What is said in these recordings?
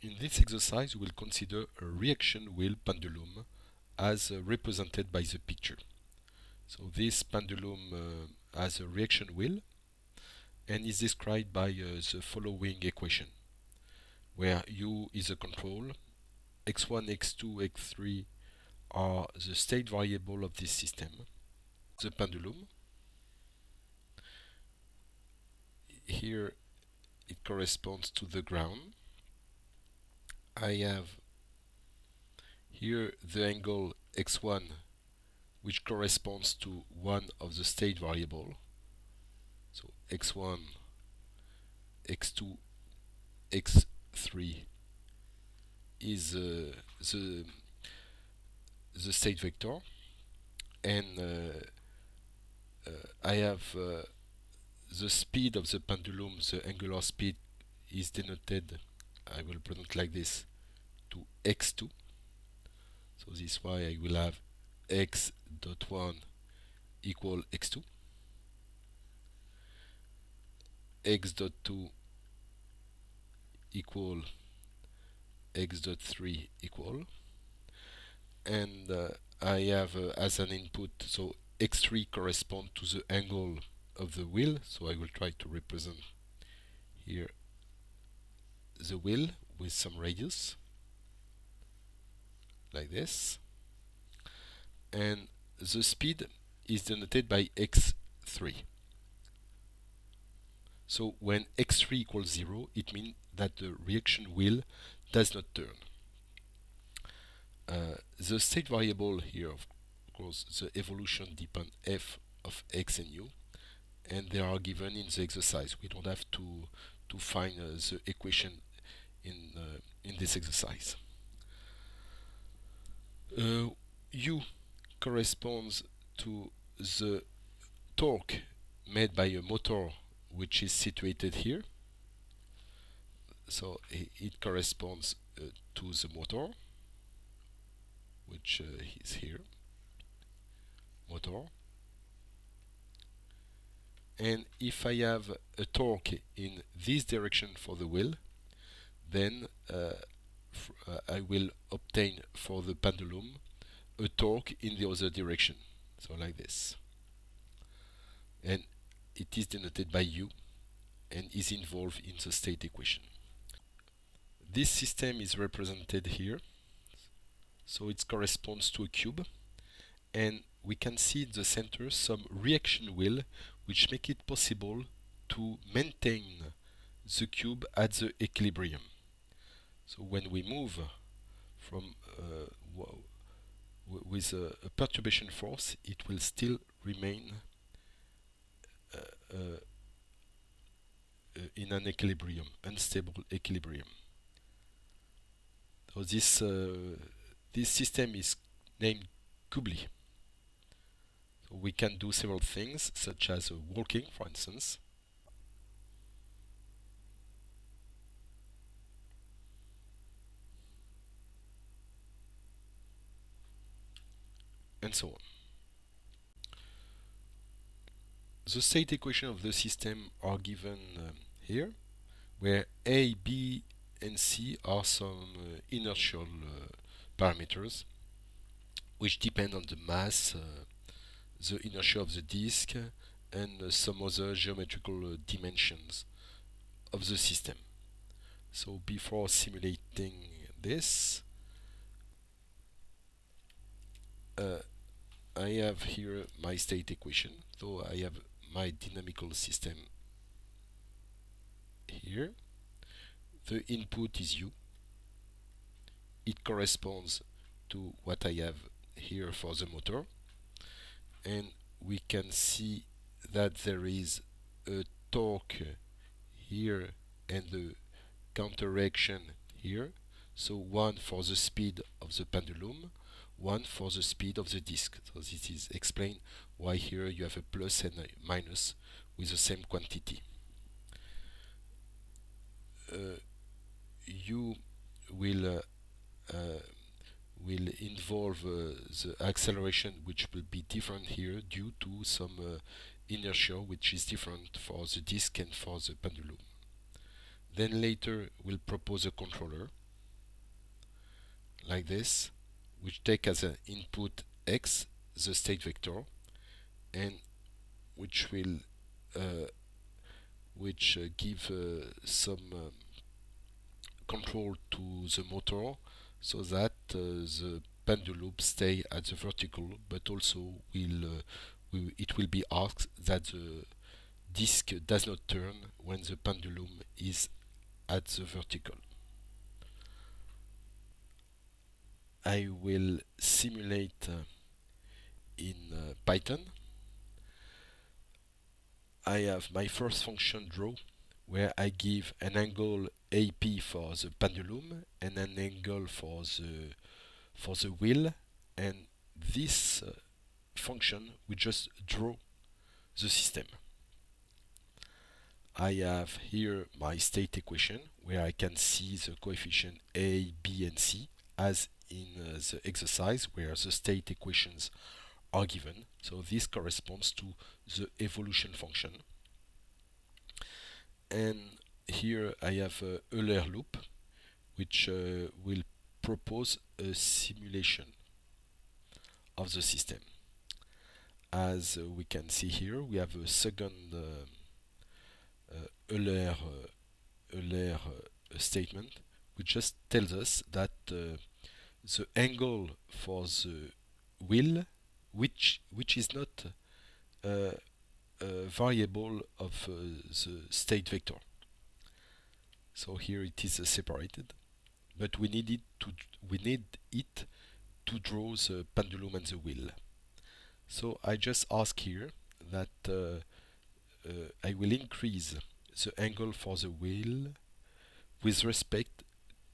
In this exercise, we will consider a reaction wheel pendulum as represented by the picture. So this pendulum has a reaction wheel and is described by the following equation, where u is a control, x1, x2, x3 are the state variable of this system. The pendulum, here it corresponds to the ground. I have here the angle x1, which corresponds to one of the state variable. So x1, x2, x3 is the state vector, and I have the speed of the pendulum, the angular speed is denoted, I will present like this, to x2. So this is why I will have x dot 1 equal x2, x dot 2 equal x dot 3 equal, and I have as an input, so x3 correspond to the angle of the wheel, so I will try to represent here the wheel with some radius like this, and the speed is denoted by x3. So when x3 equals 0, it means that the reaction wheel does not turn. The state variable here, of course, the evolution depend f of x and u, and they are given in the exercise. We don't have to find the equation in this exercise. U corresponds to the torque made by a motor which is situated here. So it corresponds to the motor, which is here, motor. And if I have a torque in this direction for the wheel, then I will obtain for the pendulum a torque in the other direction, so like this. And it is denoted by u and is involved in the state equation. This system is represented here, so it corresponds to a cube, and we can see in the center some reaction wheel which make it possible to maintain the cube at the equilibrium. So when we move from with a perturbation force, it will still remain in an equilibrium, unstable equilibrium. So this system is named Kubli. So we can do several things, such as walking, for instance, and so on. The state equation of the system are given here, where A, B, and C are some inertial parameters which depend on the mass, the inertia of the disk, and some other geometrical dimensions of the system. So before simulating this, I have here my state equation. So I have my dynamical system here. The input is u. It corresponds to what I have here for the motor, and we can see that there is a torque here and the counter reaction here. So one for the speed of the pendulum, one for the speed of the disk. So this is explained why here you have a plus and a minus with the same quantity. U will involve the acceleration, which will be different here due to some inertia which is different for the disk and for the pendulum. Then later we'll propose a controller like this, which take as an input x the state vector, and which will give some control to the motor, so that the pendulum stay at the vertical, but also it will be asked that the disc does not turn when the pendulum is at the vertical. I will simulate in Python. I have my first function draw, where I give an angle AP for the pendulum and an angle for the wheel, and this function we just draw the system. I have here my state equation, where I can see the coefficient A, B and C as in the exercise where the state equations are given. So this corresponds to the evolution function. And here I have a Euler loop, which will propose a simulation of the system. As we can see here, we have a second Euler statement, which just tells us that the angle for the wheel, which is not a variable of the state vector. So here it is separated, but we need it to draw the pendulum and the wheel. So I just ask here that I will increase the angle for the wheel with respect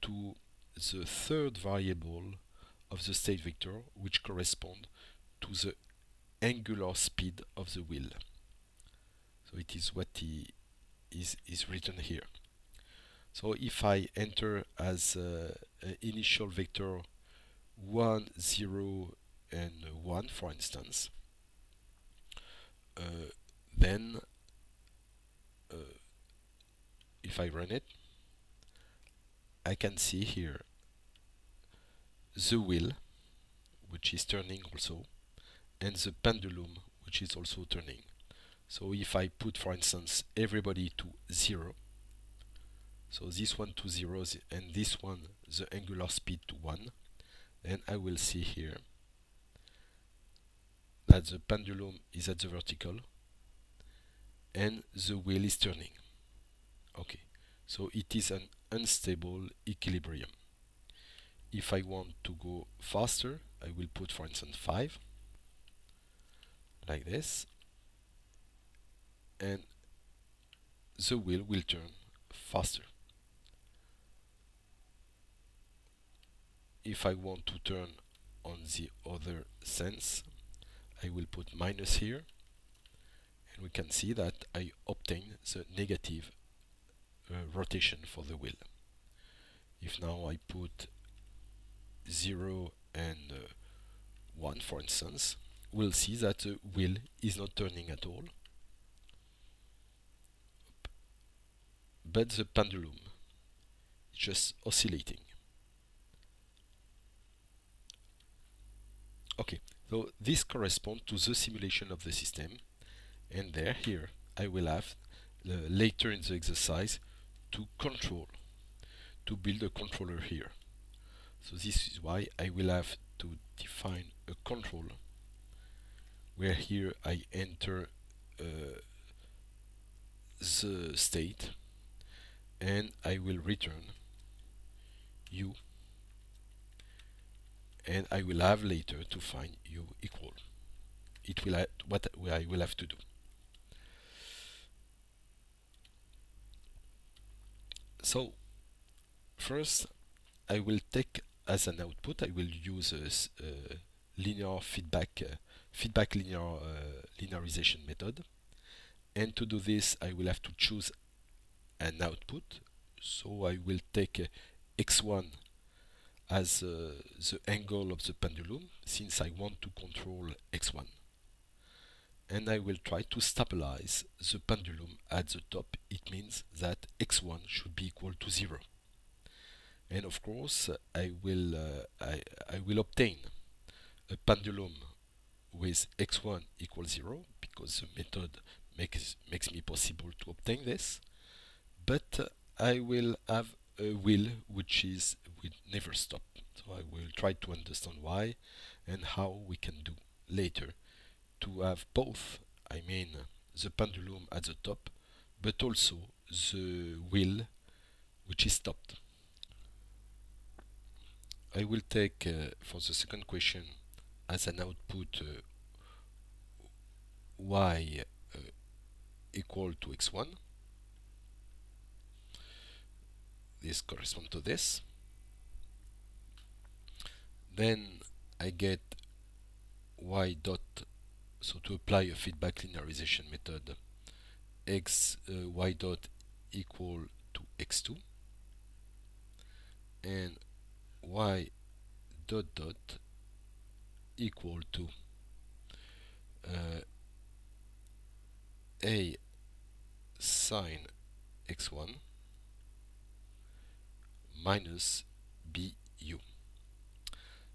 to the third variable of the state vector, which correspond to the angular speed of the wheel. So it is what is written here. So if I enter as initial vector 1, 0 and 1, for instance, then if I run it, I can see here the wheel, which is turning also, and the pendulum, which is also turning. So if I put, for instance, everybody to 0, so this one to 0 and this one the angular speed to 1, then I will see here that the pendulum is at the vertical and the wheel is turning. Okay, so it is an unstable equilibrium. If I want to go faster, I will put, for instance, 5, like this, and the wheel will turn faster. If I want to turn on the other sense, I will put minus here, and we can see that I obtain the negative rotation for the wheel. If now I put 0 and 1, for instance, we'll see that the wheel is not turning at all, but the pendulum is just oscillating. Okay, so this corresponds to the simulation of the system, and here I will have later in the exercise to build a controller here. So this is why I will have to define a controller where here I enter the state, and I will return u, and I will have later to find u equal. It will what I will have to do. So first I will take as an output, I will use a linear feedback linearization method, and to do this I will have to choose an output. So I will take x1 as the angle of the pendulum, since I want to control x1, and I will try to stabilize the pendulum at the top. It means that x1 should be equal to 0. And of course, I will obtain a pendulum with x1 equals 0 because the method makes me possible to obtain this. But I will have a will which will never stop. So I will try to understand why and how we can do later to have both, I mean the pendulum at the top, but also the wheel which is stopped. I will take for the second question as an output y equal to x1. This corresponds to this. Then I get y dot, so to apply a feedback linearization method, y dot equal to x2, and y dot dot equal to a sine x1 minus bu.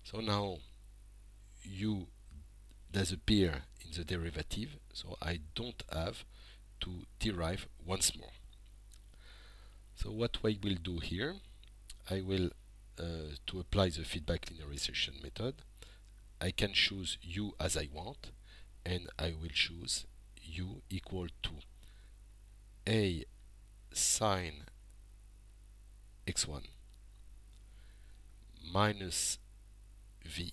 So now u does appear in the derivative, so I don't have to derive once more. So what I will do here, I will to apply the feedback linearization method, I can choose u as I want, and I will choose u equal to a sine x1 minus v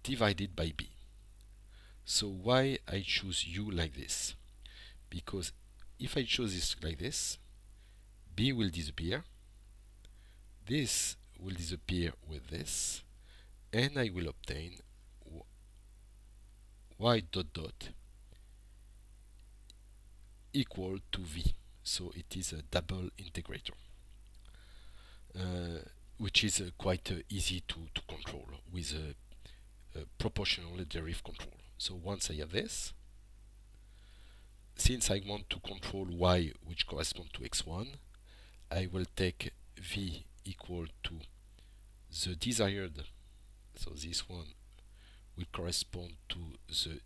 divided by b. So why I choose u like this? Because if I choose this like this, b will disappear, this will disappear with this, and I will obtain y dot dot equal to v. So it is a double integrator, which is quite easy to control with a proportional derivative control. So once I have this, since I want to control y which corresponds to x1, I will take v equal to the desired, so this one will correspond to the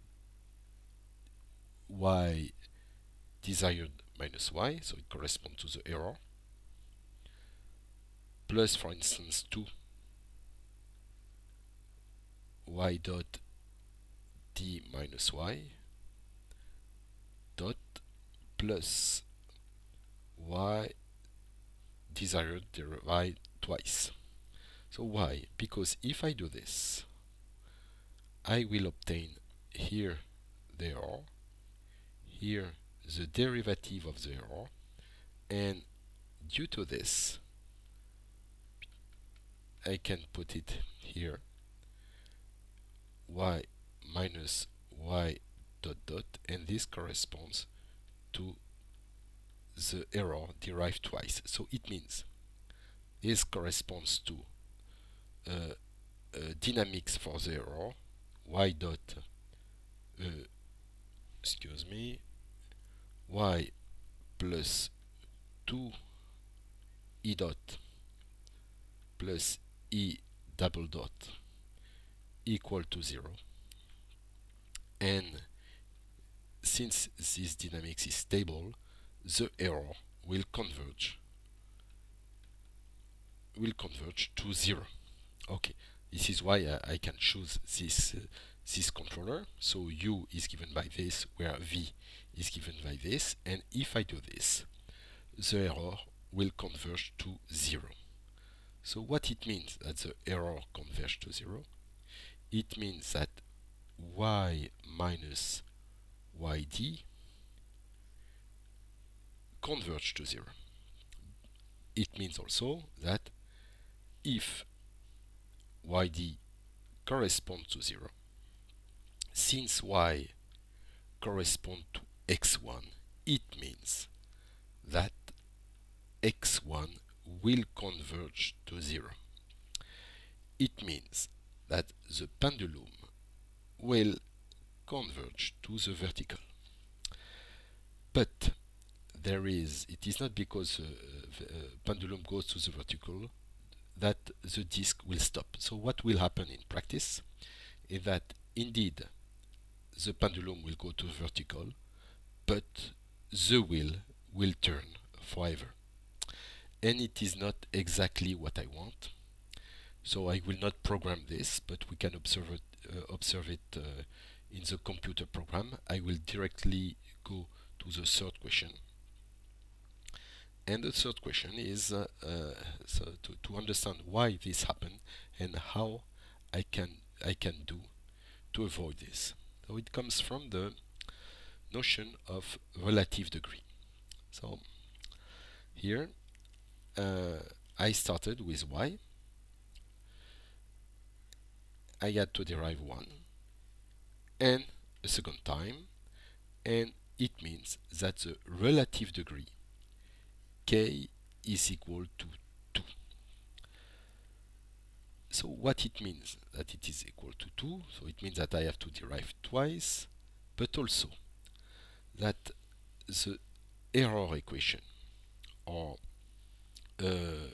y desired minus y, so it corresponds to the error, plus for instance 2 y dot d minus y dot plus y desired derived twice. So why? Because if I do this, I will obtain here the error, here the derivative of the error, and due to this I can put it here, y minus y dot dot, and this corresponds to the error derived twice. So it means this corresponds to dynamics for the error, y dot excuse me, y plus 2 e dot plus e double dot equal to 0, and since this dynamics is stable, the error will converge to 0. Okay, this is why I can choose this controller. So u is given by this, where v is given by this, and if I do this, the error will converge to 0. So what it means that the error converges to 0? It means that y minus yd converge to 0. It means also that if yd corresponds to 0, since y corresponds to x1, it means that x1 will converge to 0. It means that the pendulum will converge to the vertical. But it is not because the pendulum goes to the vertical that the disk will stop. So what will happen in practice is that indeed the pendulum will go to vertical, but the wheel will turn forever. And it is not exactly what I want. So I will not program this, but we can observe it in the computer program. I will directly go to the third question. And the third question is so to understand why this happened and how I can do to avoid this. So it comes from the notion of relative degree. So here I started with y. I had to derive 1 and a second time, and it means that the relative degree k is equal to 2. So what it means that it is equal to 2, so it means that I have to derive twice, but also that the error equation, or the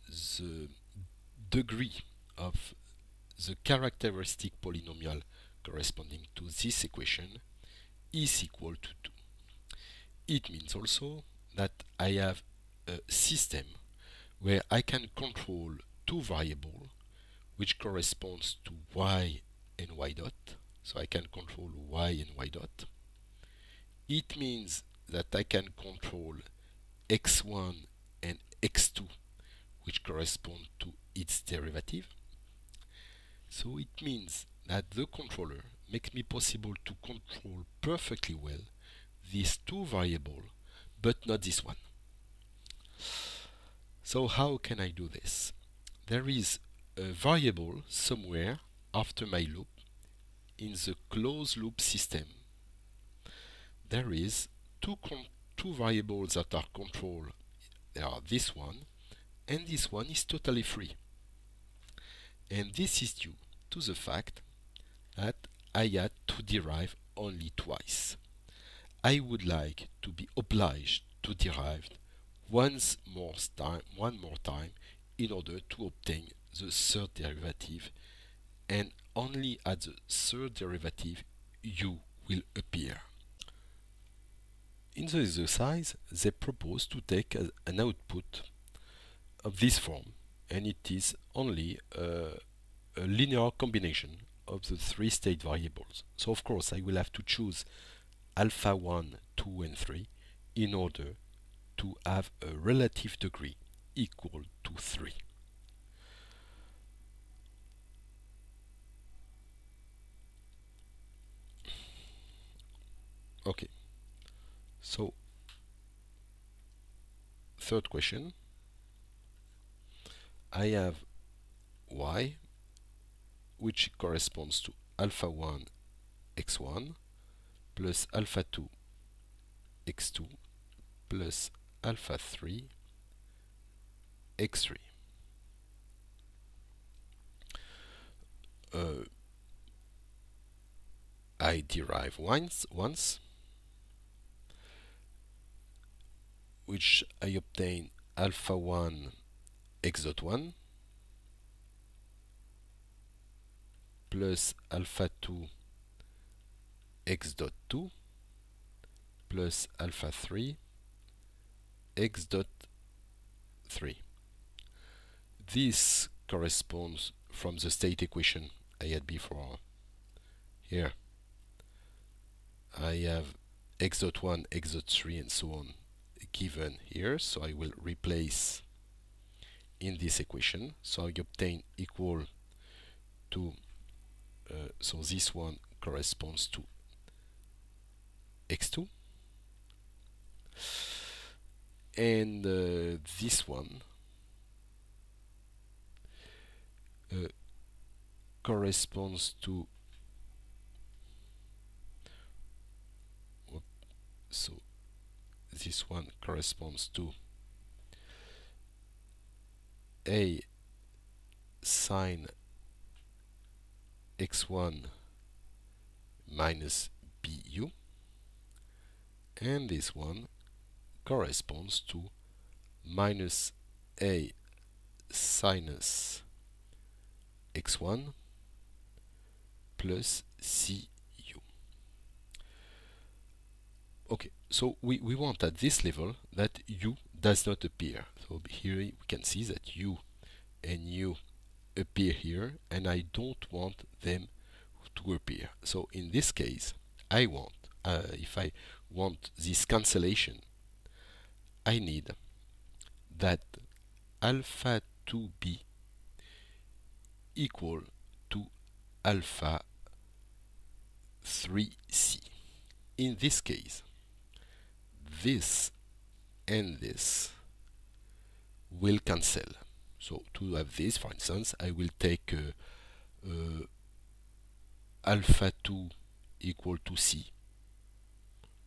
the degree of the characteristic polynomial corresponding to this equation is equal to 2. It means also that I have a system where I can control two variables which corresponds to y and y dot. So I can control y and y dot. It means that I can control x1 and x2, which correspond to its derivative. So it means that the controller makes me possible to control perfectly well these two variables, but not this one. So how can I do this? There is a variable somewhere after my loop in the closed loop system. There is two variables that are controlled. They are this one, and this one is totally free. And this is due to the fact that I had to derive only twice. I would like to be obliged to derive one more time in order to obtain the third derivative, and only at the third derivative u will appear. In the exercise, they propose to take an output of this form, and it is only a linear combination of the three state variables. So of course I will have to choose alpha 1, 2 and 3 in order to have a relative degree equal to 3. Okay, so third question, I have y, which corresponds to alpha 1 x1 plus alpha 2 x2 plus alpha 3 x3. I derive once, which I obtain alpha 1 x dot 1 plus alpha 2 x dot 2 plus alpha 3 x dot 3. This corresponds from the state equation I had before. Here I have x dot 1, x dot 3 and so on given here, so I will replace in this equation. So I obtain equal to so this one corresponds to x2, and this one corresponds to, so this one corresponds to a sine x1 minus bu, and this one corresponds to minus a sinus x1 plus cu. Okay, so we want at this level that u does not appear. So here we can see that u and u appear here, and I don't want them to appear. So in this case, I want, if I want this cancellation, I need that alpha 2b equal to alpha 3c. In this case, this and this will cancel. So to have this, for instance, I will take alpha 2 equal to c.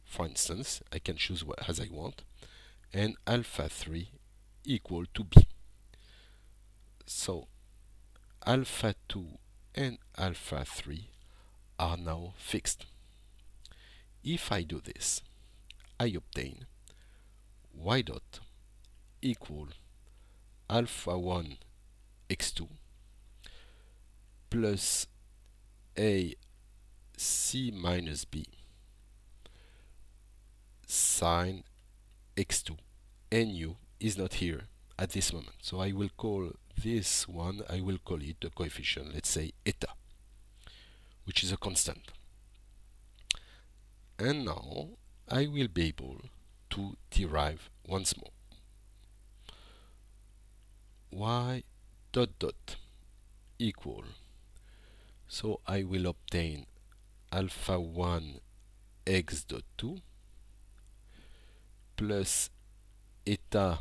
For instance, I can choose as I want, and alpha 3 equal to b. So alpha 2 and alpha 3 are now fixed. If I do this, I obtain y dot equal alpha 1 x2 plus a c minus b sine x2, and u is not here at this moment. So I will call this one, I will call it a coefficient, let's say eta, which is a constant. And now I will be able to derive once more y dot dot equal, so I will obtain alpha 1 x dot 2 plus eta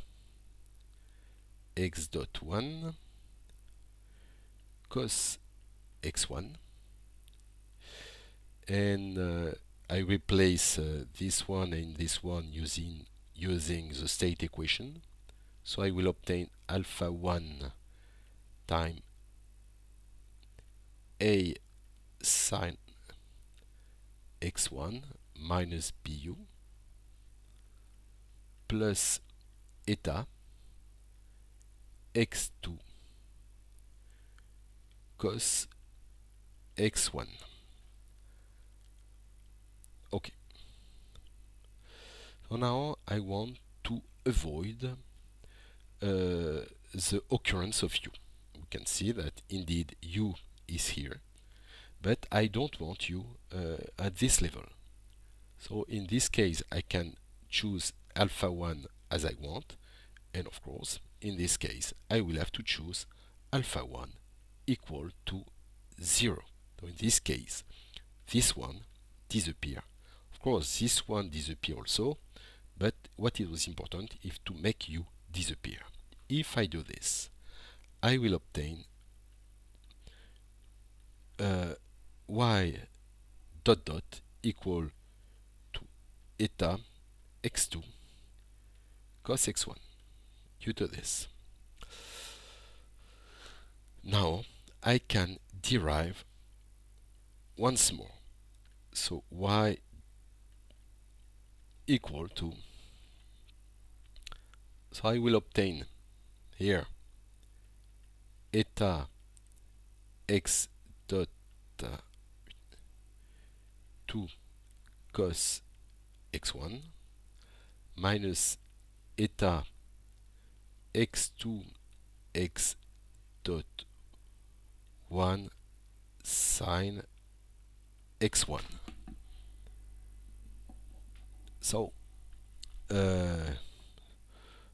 x dot 1 cos x1, and I replace this one and this one using the state equation. So I will obtain alpha 1 times a sine x1 minus bu plus eta x2 cos x1. Okay. So now I want to avoid the occurrence of u. We can see that indeed u is here, but I don't want u at this level. So in this case I can choose alpha 1 as I want, and of course in this case I will have to choose alpha 1 equal to 0. So in this case this one disappears. Of course this one disappears also, but what is important is to make u disappear. If I do this, I will obtain y dot dot equal to eta x2 cos x1 due to this. Now I can derive once more. So y equal to, so I will obtain here eta x dot 2 cos x1 minus eta x2 x dot 1 sine x1. So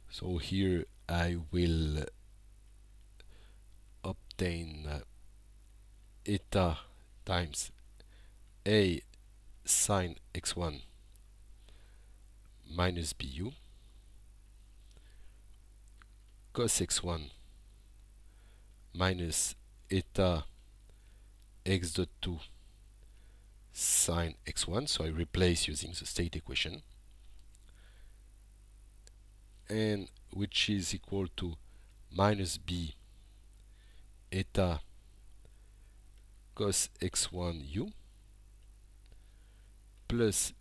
so here I will obtain eta times a sine x1 minus bu cos x1 minus eta x dot 2 sine x1. So I replace using the state equation, and which is equal to minus b eta cos x1 u plus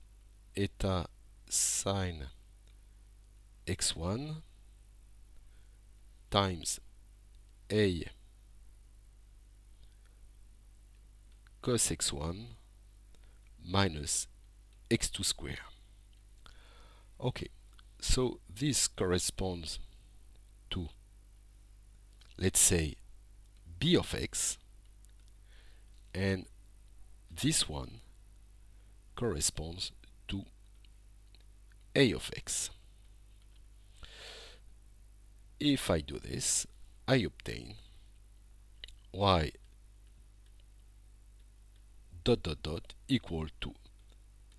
eta sine x1 times a cos x1 minus x2 square. Okay, so this corresponds to, let's say, b of x, and this one corresponds to a of x. If I do this, I obtain y dot dot dot equal to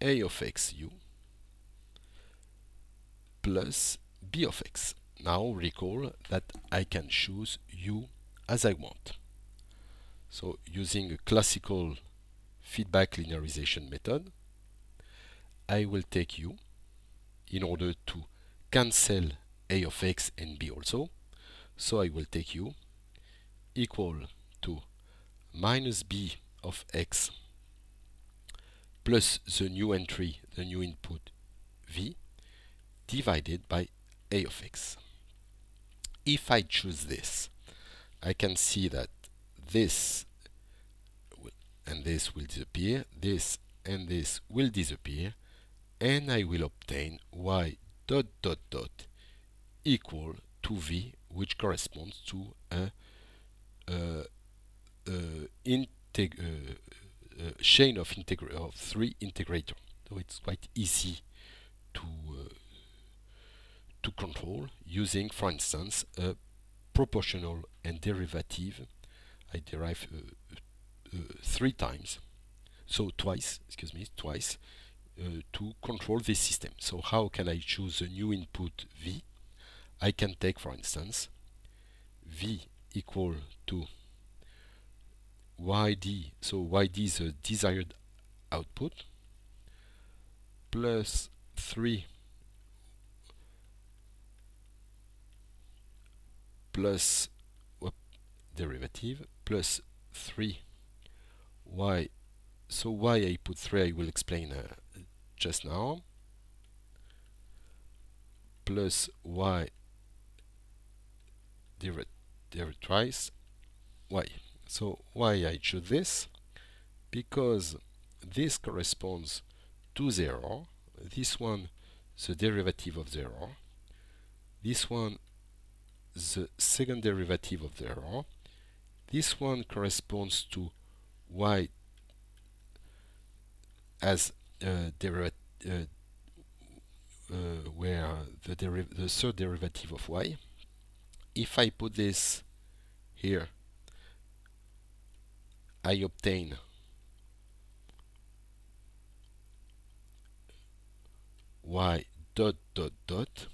a of x u plus b of x. Now recall that I can choose u as I want. So using a classical feedback linearization method, I will take u in order to cancel a of x and b also. So I will take u equal to minus b of x plus the new entry, the new input v, divided by a of x. If I choose this, I can see that this and this will disappear, this and this will disappear, and I will obtain y dot dot dot equal to v, which corresponds to a chain of three integrator. So it's quite easy to control using, for instance, a proportional and derivative. I derive twice, to control this system. So how can I choose a new input v? I can take, for instance, v equal to yd, so yd is a desired output, plus 3 plus derivative plus 3 y. So why I put 3 I will explain just now, plus y divided twice y. So why I choose this? Because this corresponds to 0, this one the derivative of 0, this one the second derivative of 0, this one corresponds to y as where the third derivative of y. If I put this here, I obtain y dot dot dot.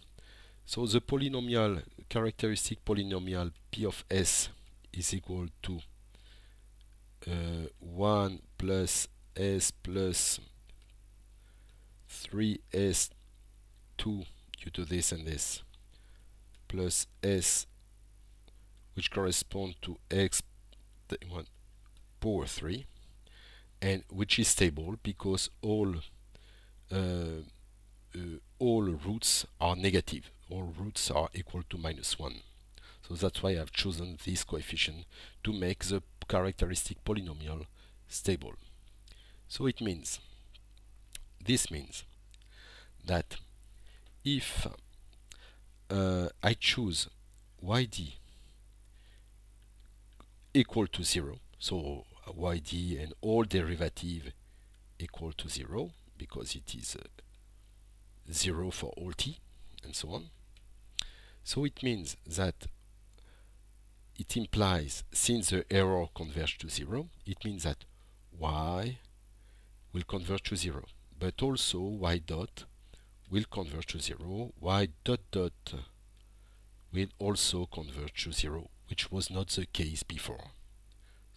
So the polynomial, characteristic polynomial p of s is equal to 1 plus s plus 3s2 due to this and this, plus s, which correspond to x power 3, and which is stable because all roots are negative. All roots are equal to -1. So that's why I've chosen this coefficient to make the characteristic polynomial stable. So this means that if I choose yd equal to 0, so yd and all derivative equal to 0, because it is 0 for all t, and so on. So it means that it implies, since the error converges to 0, it means that y will converge to 0, but also y dot will converge to 0, y dot dot will also converge to 0, which was not the case before.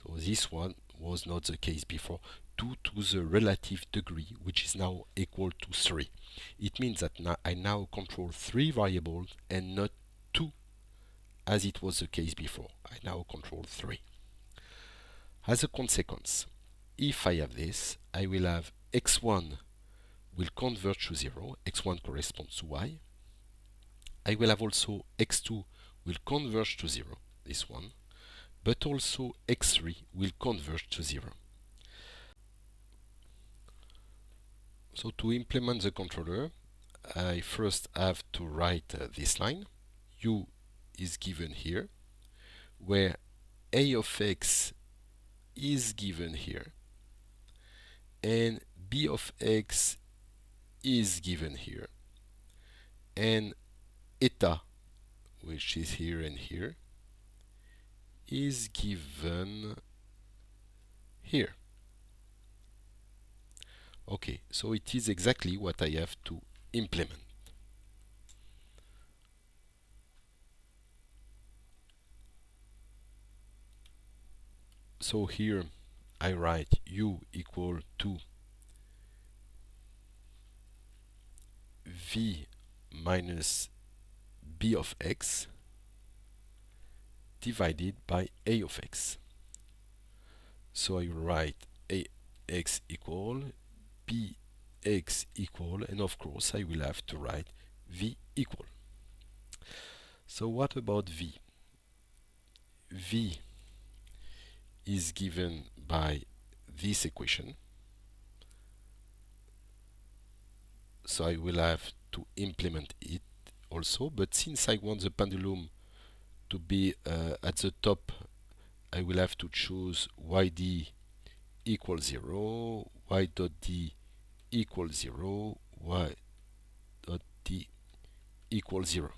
So this one was not the case before, due to the relative degree, which is now equal to 3. It means that I now control 3 variables and not 2, as it was the case before. I now control 3. As a consequence, if I have this, I will have x1 will converge to 0. x1 corresponds to y. I will have also x2 will converge to 0, this one, but also x3 will converge to 0. So to implement the controller, I first have to write this line. U is given here, where a of x is given here, and b of x is given here, and eta, which is here and here, is given here. Okay, so it is exactly what I have to implement. So here I write u equal to v minus b of x divided by a of x. So I write ax equal bx equal, and of course I will have to write v equal. So what about v? V is given by this equation. So I will have to implement it also, but since I want the pendulum to be at the top, I will have to choose yd equals 0, y dot d equals 0, y dot d equals 0.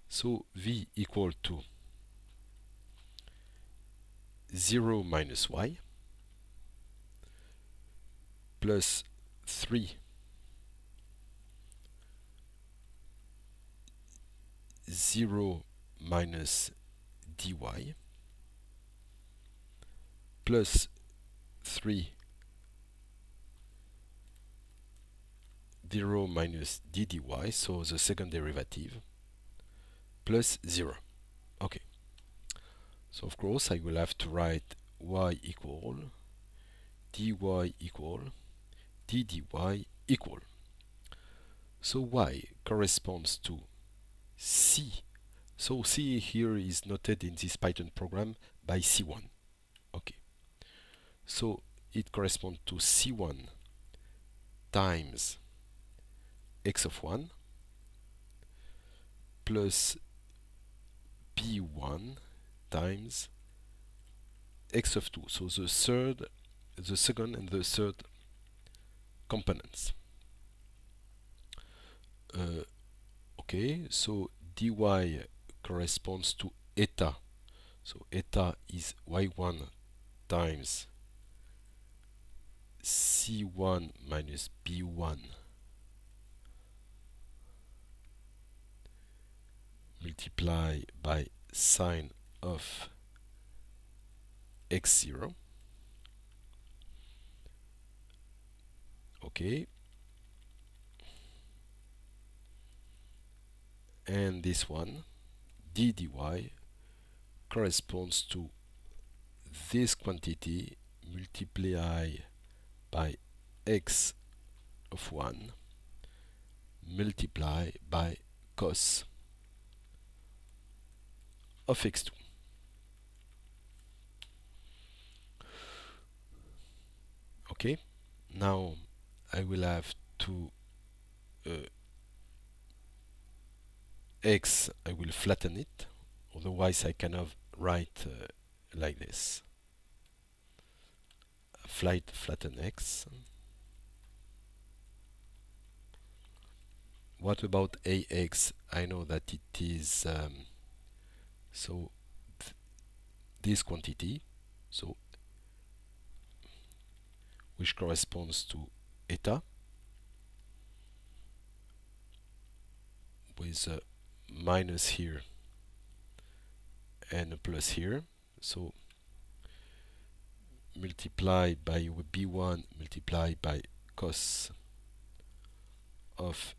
So v equal to 0 minus y plus 3 0 minus dy plus 3 0 minus d dy, so the second derivative, plus 0. Okay. So of course I will have to write y equal dy equal d dy equal. So y corresponds to c. So c here is noted in this Python program by c1. Okay. So it corresponds to c1 times x of 1 plus b1 times x of 2. So the second and the third components. Okay, so dy corresponds to eta. So eta is y1 times c1 minus b1 multiply by sine of x0. Okay, and this one d dy corresponds to this quantity multiplied by x of 1 multiplied by cos of x2. Okay, now I will have to x, I will flatten it, otherwise I cannot write like this. Flatten x. What about ax? I know that it is so this quantity, so which corresponds to eta with a minus here and a plus here. So multiplied by b1 multiplied by cos of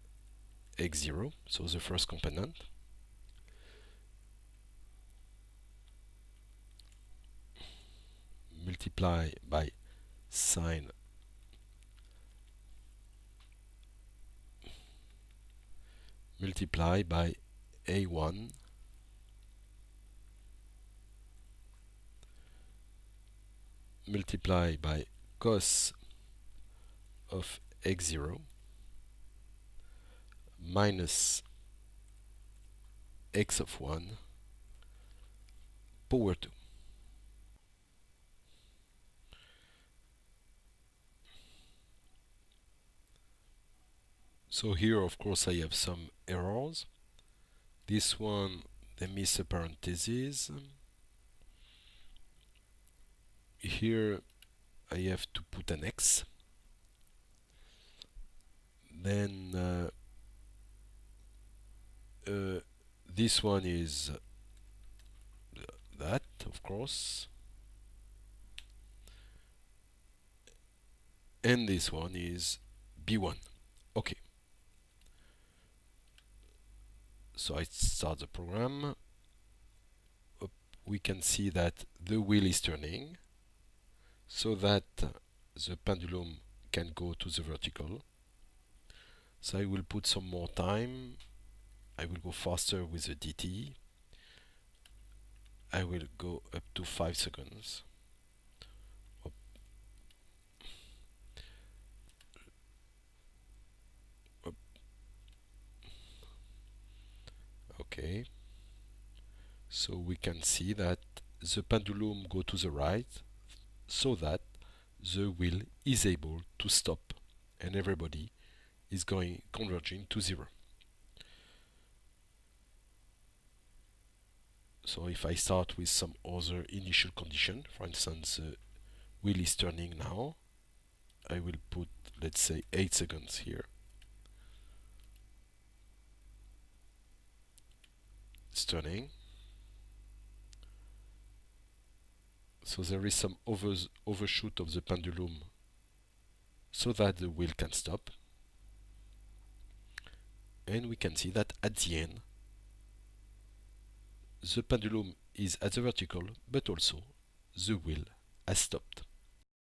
x0, so the first component, multiply by sine multiply by a1 multiply by cos of x0 minus x of 1 power 2. So here of course I have some errors. This one, they miss a parenthesis. Here I have to put an x. Then this one is that, of course, and this one is b1. Okay, so I start the program. We can see that the wheel is turning so that the pendulum can go to the vertical. So I will put some more time. I will go faster with the dt. I will go up to 5 seconds. Okay, so we can see that the pendulum go to the right so that the wheel is able to stop and everybody is going converging to 0. So if I start with some other initial condition, for instance the wheel is turning now, I will put, let's say, 8 seconds here. It's turning. So there is some overshoot of the pendulum so that the wheel can stop. And we can see that at the end the pendulum is at the vertical, but also the wheel has stopped.